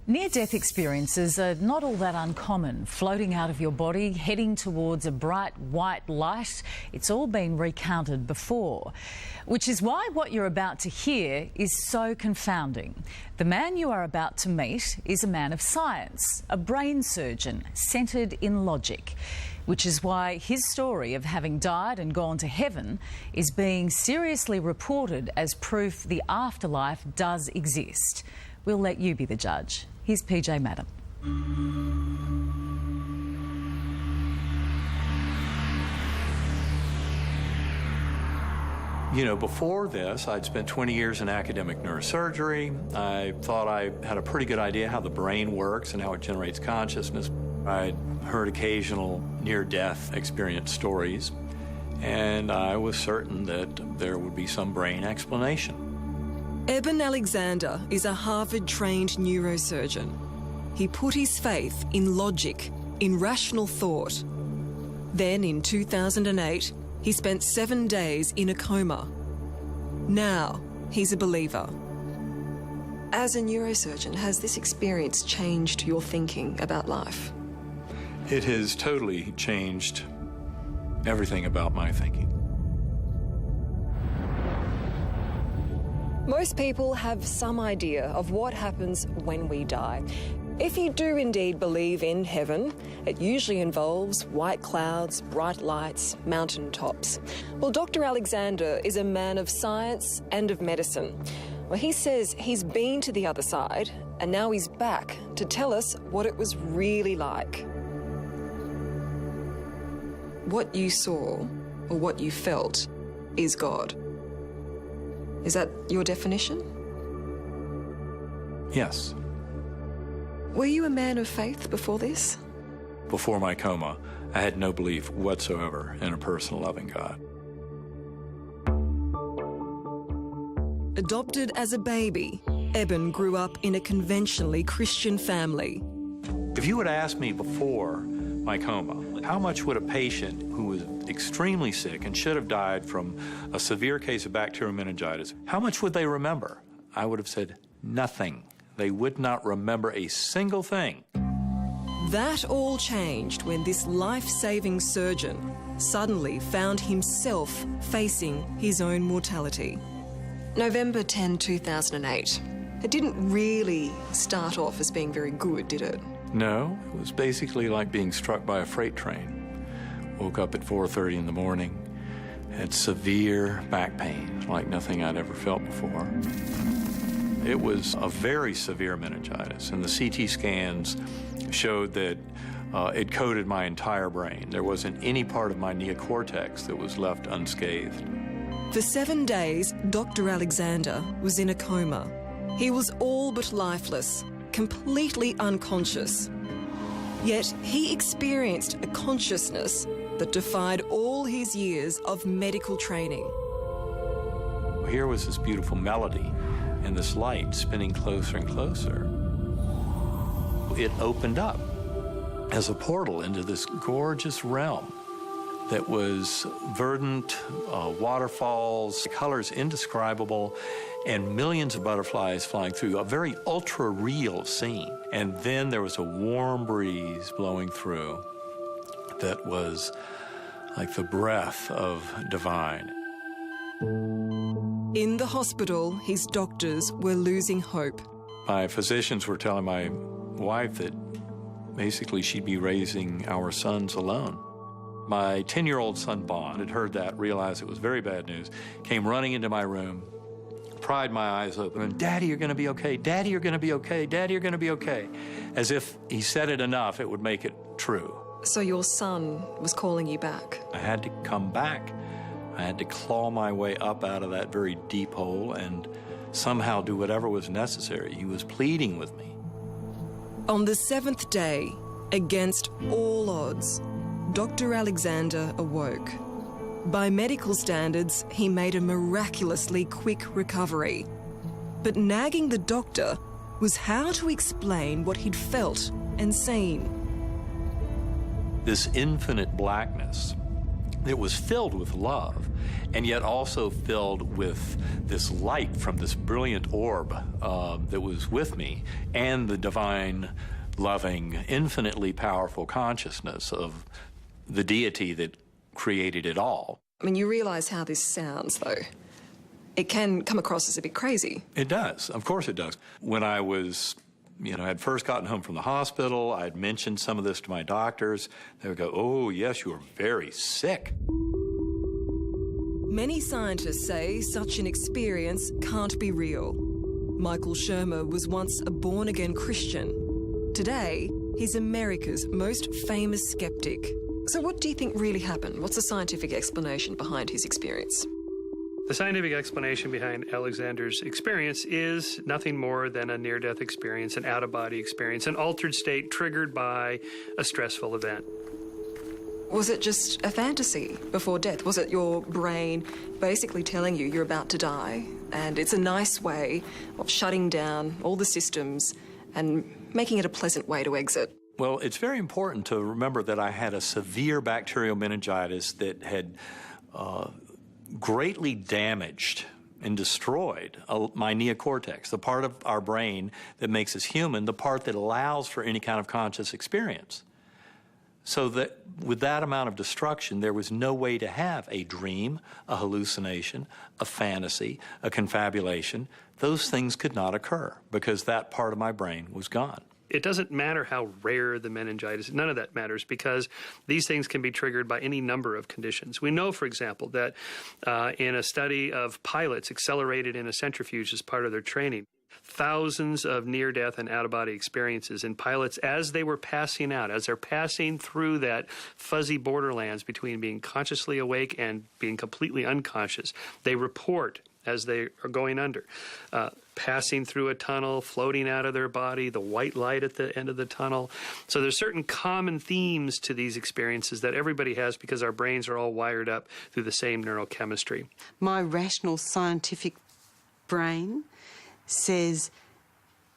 Near-death experiences are not all that uncommon. Floating out of your body, heading towards a bright white light, it's all been recounted before. Which is why what you're about to hear is so confounding. The man you are about to meet is a man of science, a brain surgeon centred in logic. Which is why his story of having died and gone to heaven is being seriously reported as proof the afterlife does exist. We'll let you be the judge. Here's PJ Madam. You know, before this, I'd spent 20 years in academic neurosurgery. I thought I had a pretty good idea how the brain works and how it generates consciousness. I'd heard occasional near-death experience stories, and I was certain that there would be some brain explanation. Eben Alexander is a Harvard-trained neurosurgeon. He put his faith in logic, in rational thought. Then, in 2008, he spent 7 days in a coma. Now, he's a believer. As a neurosurgeon, has this experience changed your thinking about life? It has totally changed everything about my thinking. Most people have some idea of what happens when we die. If you do indeed believe in heaven, it usually involves white clouds, bright lights, mountain tops. Well, Dr. Alexander is a man of science and of medicine. Well, he says he's been to the other side, and now he's back to tell us what it was really like. What you saw, or what you felt, is God. Is that your definition? Yes. Were you a man of faith before this? Before my coma, I had no belief whatsoever in a personal loving God. Adopted as a baby, Eben grew up in a conventionally Christian family. If you had asked me before my coma, how much would a patient who was extremely sick and should have died from a severe case of bacterial meningitis, how much would they remember? I would have said nothing. They would not remember a single thing. That all changed when this life-saving surgeon suddenly found himself facing his own mortality. November 10, 2008. It didn't really start off as being very good, did it? No, it was basically like being struck by a freight train. Woke up at 4:30 in the morning, had severe back pain, like nothing I'd ever felt before. It was a very severe meningitis, and the CT scans showed that it coated my entire brain. There wasn't any part of my neocortex that was left unscathed. For 7 days, Dr. Alexander was in a coma. He was all but lifeless, completely unconscious. Yet he experienced a consciousness that defied all his years of medical training. Here was this beautiful melody and this light spinning closer and closer. It opened up as a portal into this gorgeous realm that was verdant, waterfalls, colors indescribable, and millions of butterflies flying through, a very ultra-real scene. And then there was a warm breeze blowing through that was like the breath of divine. In the hospital, his doctors were losing hope. My physicians were telling my wife that basically she'd be raising our sons alone. My 10-year-old son, Bon, had heard that, realized it was very bad news, came running into my room, pried my eyes open, and, "Daddy, you're going to be okay. Daddy, you're going to be okay. Daddy, you're going to be okay." As if he said it enough, it would make it true. So your son was calling you back? I had to come back. I had to claw my way up out of that very deep hole and somehow do whatever was necessary. He was pleading with me. On the 7th day, against all odds, Dr. Alexander awoke. By medical standards, he made a miraculously quick recovery. But nagging the doctor was how to explain what he'd felt and seen. This infinite blackness It was filled with love, and yet also filled with this light from this brilliant orb that was with me, and the divine, loving, infinitely powerful consciousness of the deity that created it all. I mean, you realise how this sounds, though. It can come across as a bit crazy. It does. Of course it does. When I was, had first gotten home from the hospital, I'd mentioned some of this to my doctors. They would go, "Oh, yes, you are very sick." Many scientists say such an experience can't be real. Michael Shermer was once a born-again Christian. Today, he's America's most famous skeptic. So what do you think really happened? What's the scientific explanation behind his experience? The scientific explanation behind Alexander's experience is nothing more than a near-death experience, an out-of-body experience, an altered state triggered by a stressful event. Was it just a fantasy before death? Was it your brain basically telling you you're about to die, and it's a nice way of shutting down all the systems and making it a pleasant way to exit? Well, it's very important to remember that I had a severe bacterial meningitis that had greatly damaged and destroyed my neocortex, the part of our brain that makes us human, the part that allows for any kind of conscious experience. So that with that amount of destruction, there was no way to have a dream, a hallucination, a fantasy, a confabulation. Those things could not occur because that part of my brain was gone. It doesn't matter how rare the meningitis, none of that matters, because these things can be triggered by any number of conditions. We know, for example, that in a study of pilots accelerated in a centrifuge as part of their training, thousands of near-death and out-of-body experiences in pilots as they were passing out, as they're passing through that fuzzy borderlands between being consciously awake and being completely unconscious. They report as they are going under, passing through a tunnel, floating out of their body, the white light at the end of the tunnel. So there's certain common themes to these experiences that everybody has because our brains are all wired up through the same neurochemistry. My rational scientific brain says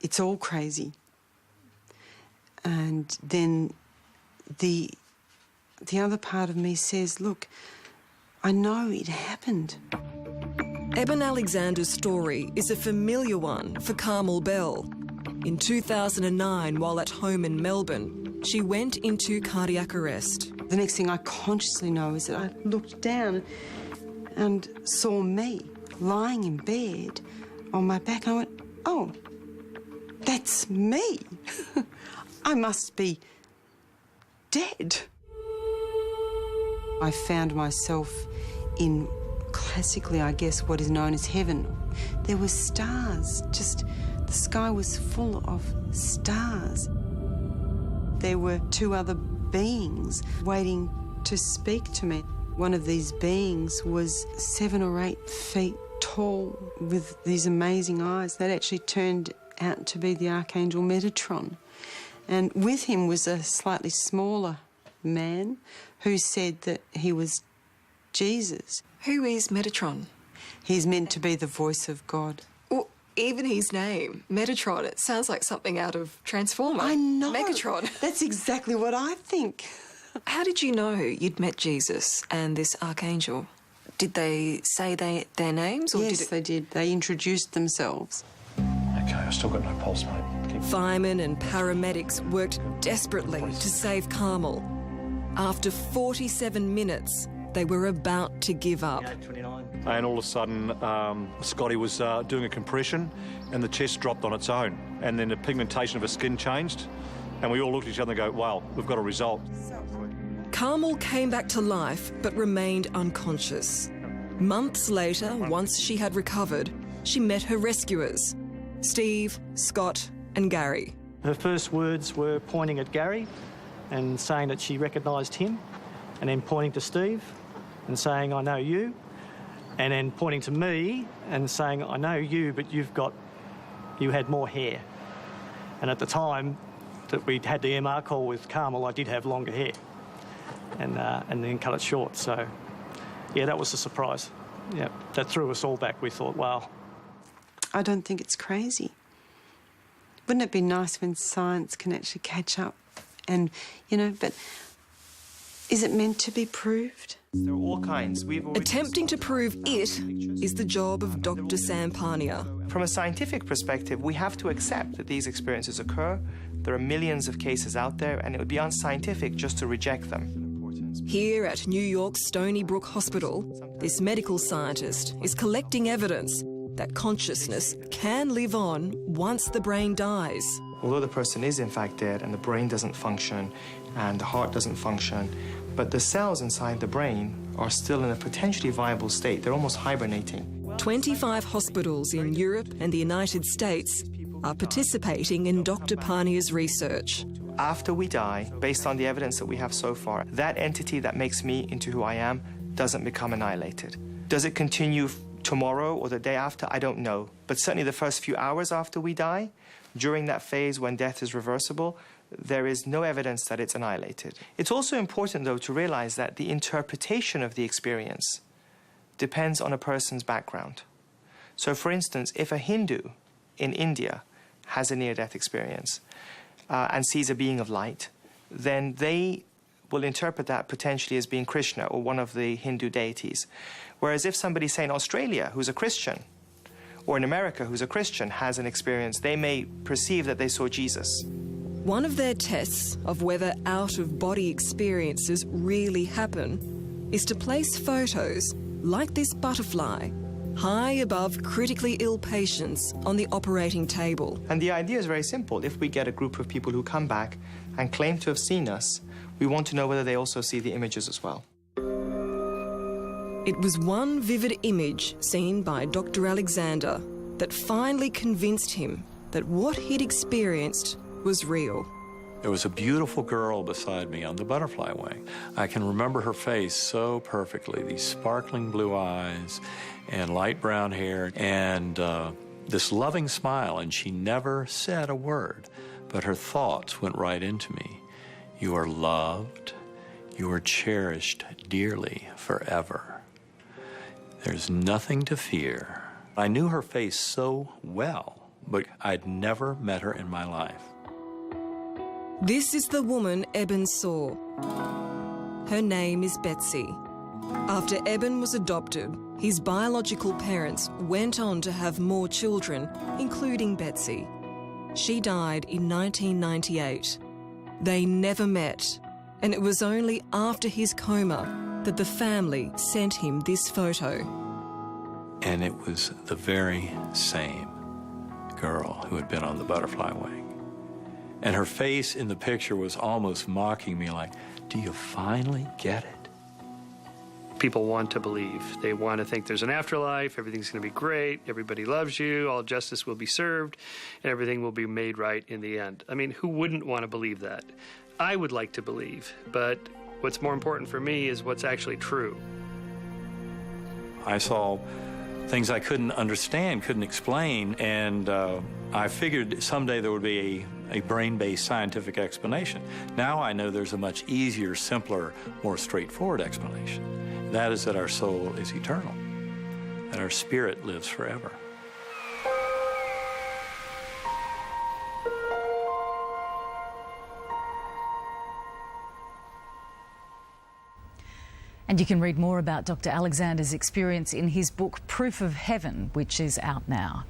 it's all crazy. And then the other part of me says, look, I know it happened. Eben Alexander's story is a familiar one for Carmel Bell. In 2009, while at home in Melbourne, she went into cardiac arrest. The next thing I consciously know is that I looked down and saw me lying in bed on my back. I went, oh, that's me. I must be dead. I found myself in classically, I guess, what is known as heaven. There were stars, just the sky was full of stars. There were two other beings waiting to speak to me. One of these beings was 7 or 8 feet tall with these amazing eyes that actually turned out to be the Archangel Metatron. And with him was a slightly smaller man who said that he was Jesus. Who is Metatron? He's meant to be the voice of God. Well, even his name, Metatron, it sounds like something out of Transformer. I know. Megatron. That's exactly what I think. How did you know you'd met Jesus and this archangel? Did they say their names? Or yes, they did. They introduced themselves. Okay, I've still got no pulse, mate. Firemen and paramedics worked desperately to save Carmel. After 47 minutes, they were about to give up. And all of a sudden, Scotty was doing a compression and the chest dropped on its own. And then the pigmentation of her skin changed. And we all looked at each other and go, wow, we've got a result. Carmel came back to life but remained unconscious. Months later, once she had recovered, she met her rescuers, Steve, Scott and Gary. Her first words were pointing at Gary and saying that she recognised him, and then pointing to Steve and saying, I know you, and then pointing to me and saying, I know you, but you had more hair. And at the time that we had the MR call with Carmel, I did have longer hair, and then cut it short. So, yeah, that was a surprise. Yeah, that threw us all back. We thought, wow. I don't think it's crazy. Wouldn't it be nice when science can actually catch up? And, but Is it meant to be proved? There are all kinds. Attempting to prove it is the job of Dr. Sampania. From a scientific perspective, we have to accept that these experiences occur. There are millions of cases out there, and it would be unscientific just to reject them. Here at New York's Stony Brook Hospital, this medical scientist is collecting evidence that consciousness can live on once the brain dies. Although the person is in fact dead and the brain doesn't function and the heart doesn't function, but the cells inside the brain are still in a potentially viable state. They're almost hibernating. 25 hospitals in Europe and the United States are participating in Dr. Pania's research. After we die, based on the evidence that we have so far, that entity that makes me into who I am doesn't become annihilated. Does it continue tomorrow or the day after? I don't know. But certainly the first few hours after we die, during that phase when death is reversible, there is no evidence that it's annihilated. It's also important, though, to realize that the interpretation of the experience depends on a person's background. So, for instance, if a Hindu in India has a near-death experience and sees a being of light, then they will interpret that potentially as being Krishna or one of the Hindu deities. Whereas if somebody, say, in Australia who's a Christian, or in America who's a Christian, has an experience, they may perceive that they saw Jesus. One of their tests of whether out-of-body experiences really happen is to place photos like this butterfly high above critically ill patients on the operating table. And the idea is very simple. If we get a group of people who come back and claim to have seen us, we want to know whether they also see the images as well. It was one vivid image seen by Dr. Alexander that finally convinced him that what he'd experienced was real. There was a beautiful girl beside me on the butterfly wing. I can remember her face so perfectly, these sparkling blue eyes and light brown hair and this loving smile, and she never said a word, but her thoughts went right into me. You are loved, you are cherished dearly forever. There's nothing to fear. I knew her face so well, but I'd never met her in my life. This is the woman Eben saw. Her name is Betsy. After Eben was adopted, his biological parents went on to have more children, including Betsy. She died in 1998. They never met, and it was only after his coma that the family sent him this photo. And it was the very same girl who had been on the butterfly wing. And her face in the picture was almost mocking me, like, do you finally get it? People want to believe. They want to think there's an afterlife, everything's going to be great, everybody loves you, all justice will be served, and everything will be made right in the end. I mean, who wouldn't want to believe that? I would like to believe, but what's more important for me is what's actually true. I saw things I couldn't understand, couldn't explain, and I figured someday there would be a brain-based scientific explanation. Now I know there's a much easier, simpler, more straightforward explanation. That is that our soul is eternal, that our spirit lives forever. And you can read more about Dr. Alexander's experience in his book, Proof of Heaven, which is out now.